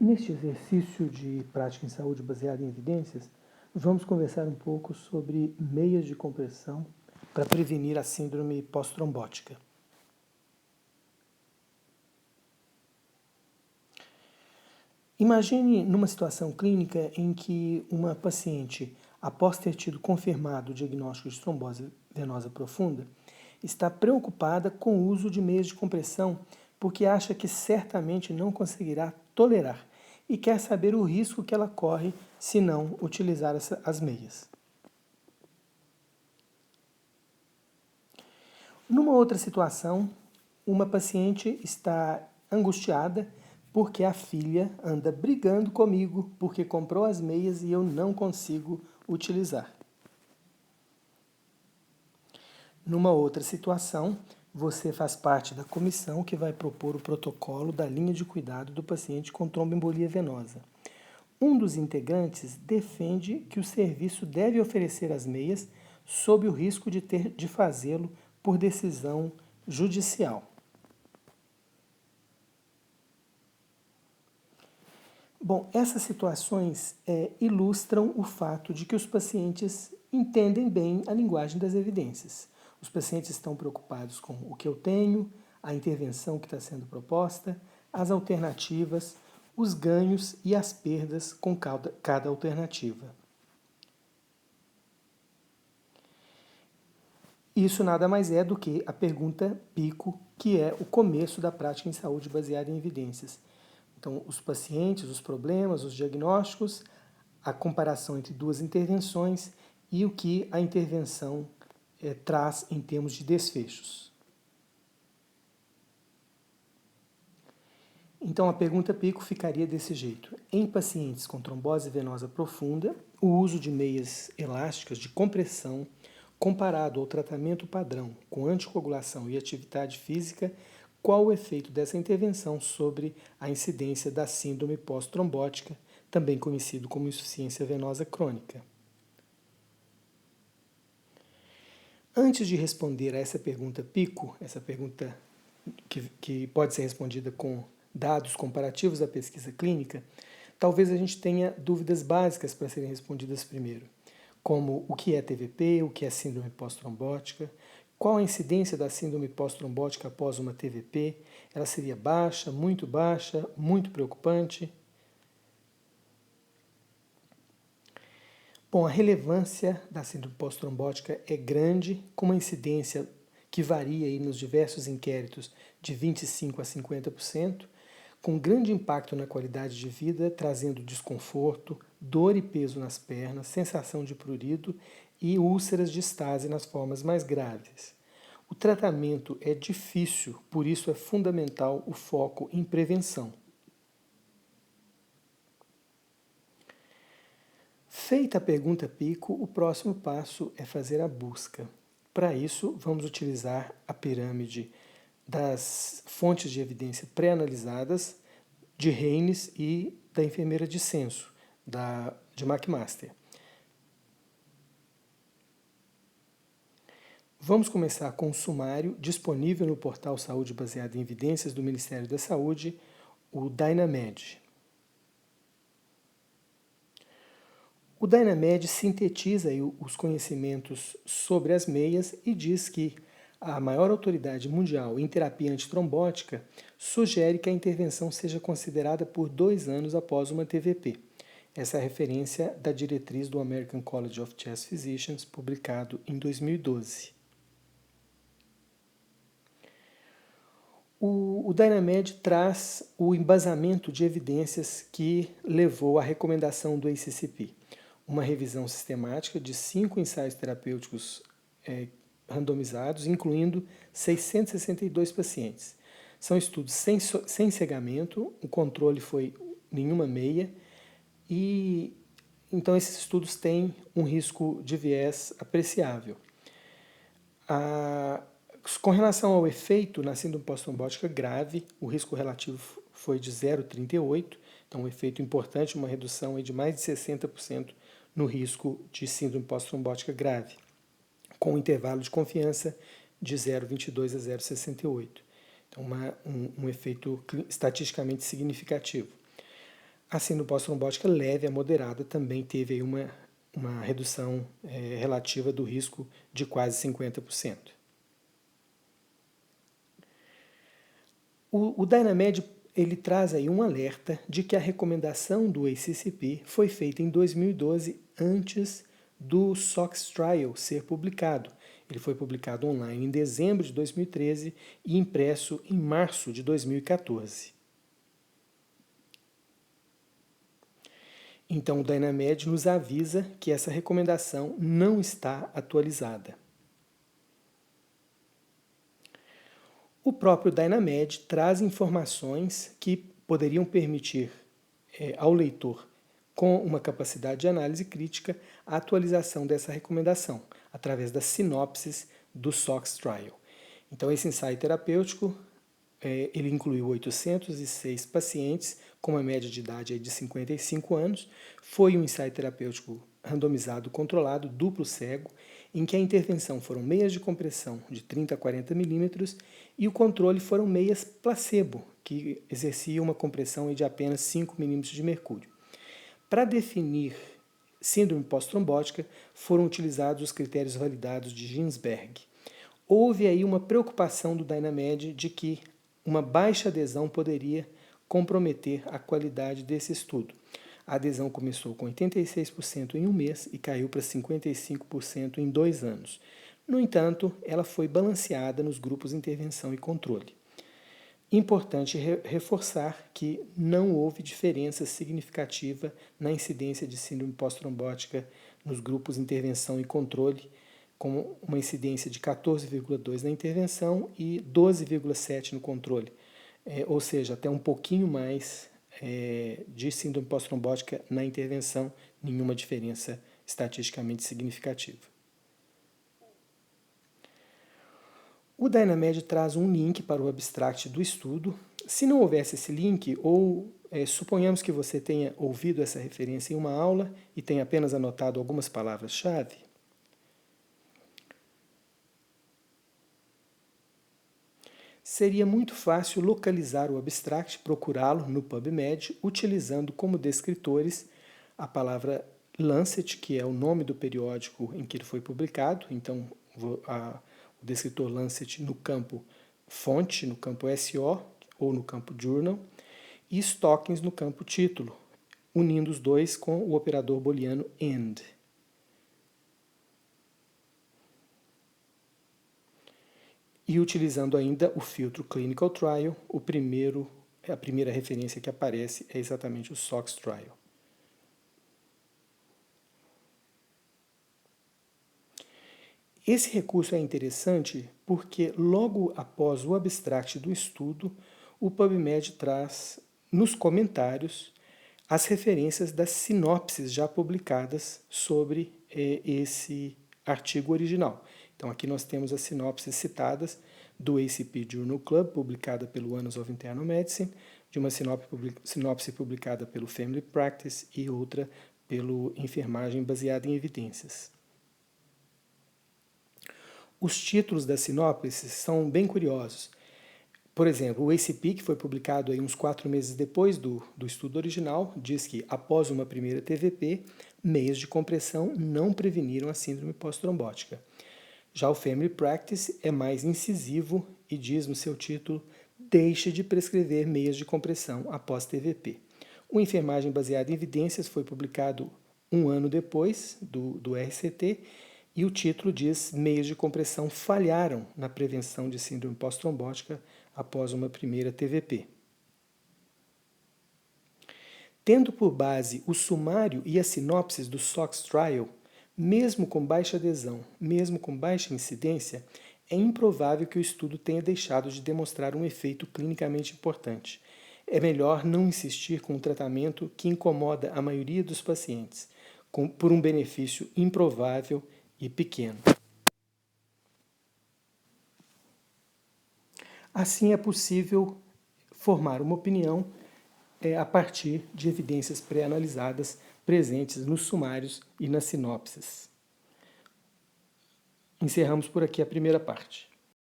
Neste exercício de prática em saúde baseada em evidências, vamos conversar um pouco sobre meias de compressão para prevenir a síndrome pós-trombótica. Imagine numa situação clínica em que uma paciente, após ter tido confirmado o diagnóstico de trombose venosa profunda, está preocupada com o uso de meias de compressão porque acha que certamente não conseguirá tolerar e quer saber o risco que ela corre se não utilizar as meias. Numa outra situação, uma paciente está angustiada porque a filha anda brigando comigo porque comprou as meias e eu não consigo utilizar. Numa outra situação, você faz parte da comissão que vai propor o protocolo da linha de cuidado do paciente com tromboembolia venosa. Um dos integrantes defende que o serviço deve oferecer as meias sob o risco de ter de fazê-lo por decisão judicial. Bom, essas situações ilustram o fato de que os pacientes entendem bem a linguagem das evidências. Os pacientes estão preocupados com o que eu tenho, a intervenção que está sendo proposta, as alternativas, os ganhos e as perdas com cada alternativa. Isso nada mais é do que a pergunta PICO, que é o começo da prática em saúde baseada em evidências. Então, os pacientes, os problemas, os diagnósticos, a comparação entre duas intervenções e o que a intervenção traz em termos de desfechos. Então, a pergunta PICO ficaria desse jeito. Em pacientes com trombose venosa profunda, o uso de meias elásticas de compressão comparado ao tratamento padrão com anticoagulação e atividade física, qual o efeito dessa intervenção sobre a incidência da síndrome pós-trombótica, também conhecido como insuficiência venosa crônica? Antes de responder a essa pergunta PICO, essa pergunta que pode ser respondida com dados comparativos da pesquisa clínica, talvez a gente tenha dúvidas básicas para serem respondidas primeiro, como o que é TVP, o que é síndrome pós-trombótica, qual a incidência da síndrome pós-trombótica após uma TVP, ela seria baixa, muito preocupante? Bom, a relevância da síndrome pós-trombótica é grande, com uma incidência que varia aí nos diversos inquéritos de 25% a 50%, com grande impacto na qualidade de vida, trazendo desconforto, dor e peso nas pernas, sensação de prurido e úlceras de estase nas formas mais graves. O tratamento é difícil, por isso é fundamental o foco em prevenção. Feita a pergunta PICO, o próximo passo é fazer a busca. Para isso, vamos utilizar a pirâmide das fontes de evidência pré-analisadas de Haynes e da enfermeira de censo, de McMaster. Vamos começar com o sumário disponível no portal Saúde Baseada em Evidências do Ministério da Saúde, o Dynamed. O Dynamed sintetiza os conhecimentos sobre as meias e diz que a maior autoridade mundial em terapia antitrombótica sugere que a intervenção seja considerada por 2 anos após uma TVP. Essa é a referência da diretriz do American College of Chest Physicians, publicado em 2012. O Dynamed traz o embasamento de evidências que levou à recomendação do ACCP. Uma revisão sistemática de 5 ensaios terapêuticos randomizados, incluindo 662 pacientes. São estudos sem cegamento, o controle foi nenhuma meia, e então esses estudos têm um risco de viés apreciável. Com relação ao efeito na síndrome pós-trombótica grave, o risco relativo foi de 0,38, então um efeito importante, uma redução de mais de 60% no risco de síndrome pós-trombótica grave, com um intervalo de confiança de 0,22 a 0,68. Então, um efeito estatisticamente significativo. A síndrome pós-trombótica leve a moderada também teve aí uma redução relativa do risco de quase 50%. O Dynamed ele traz aí um alerta de que a recomendação do ACCP foi feita em 2012 antes do SOX Trial ser publicado. Ele foi publicado online em dezembro de 2013 e impresso em março de 2014. Então o Dynamed nos avisa que essa recomendação não está atualizada. O próprio Dynamed traz informações que poderiam permitir ao leitor, com uma capacidade de análise crítica, a atualização dessa recomendação, através das sinopses do SOX Trial. Então esse ensaio terapêutico ele incluiu 806 pacientes com uma média de idade de 55 anos. Foi um ensaio terapêutico randomizado, controlado, duplo cego, em que a intervenção foram meias de compressão de 30 a 40 milímetros e o controle foram meias placebo, que exerciam uma compressão de apenas 5 milímetros de mercúrio. Para definir síndrome pós-trombótica, foram utilizados os critérios validados de Ginsberg. Houve aí uma preocupação do Dynamed de que uma baixa adesão poderia comprometer a qualidade desse estudo. A adesão começou com 86% em um mês e caiu para 55% em 2 anos. No entanto, ela foi balanceada nos grupos de intervenção e controle. Importante reforçar que não houve diferença significativa na incidência de síndrome pós-trombótica nos grupos de intervenção e controle, com uma incidência de 14,2 na intervenção e 12,7 no controle, ou seja, até um pouquinho mais de síndrome pós-trombótica na intervenção, nenhuma diferença estatisticamente significativa. O Dynamed traz um link para o abstract do estudo. Se não houvesse esse link, ou suponhamos que você tenha ouvido essa referência em uma aula e tenha apenas anotado algumas palavras-chave, seria muito fácil localizar o abstract, procurá-lo no PubMed, utilizando como descritores a palavra Lancet, que é o nome do periódico em que ele foi publicado. Então, o descritor Lancet no campo fonte, no campo SO, ou no campo Journal, e Stockings no campo título, unindo os dois com o operador booleano AND. E utilizando ainda o filtro Clinical Trial, a primeira referência que aparece é exatamente o SOX Trial. Esse recurso é interessante porque logo após o abstract do estudo, o PubMed traz nos comentários as referências das sinopses já publicadas sobre esse artigo original. Então aqui nós temos as sinopses citadas do ACP Journal Club, publicada pelo Annals of Internal Medicine, de uma sinopse publicada pelo Family Practice e outra pelo Enfermagem Baseada em Evidências. Os títulos das sinopses são bem curiosos. Por exemplo, o ACP, que foi publicado aí uns 4 meses depois do estudo original, diz que após uma primeira TVP, meios de compressão não preveniram a síndrome pós-trombótica. Já o Family Practice é mais incisivo e diz no seu título: deixe de prescrever meias de compressão após TVP. O Enfermagem Baseada em Evidências foi publicado 1 ano depois do RCT e o título diz: meios de compressão falharam na prevenção de síndrome pós-trombótica após uma primeira TVP. Tendo por base o sumário e as sinopses do SOX Trial, mesmo com baixa adesão, mesmo com baixa incidência, é improvável que o estudo tenha deixado de demonstrar um efeito clinicamente importante. É melhor não insistir com um tratamento que incomoda a maioria dos pacientes, por um benefício improvável e pequeno. Assim é possível formar uma opinião a partir de evidências pré-analisadas presentes nos sumários e nas sinopses. Encerramos por aqui a primeira parte.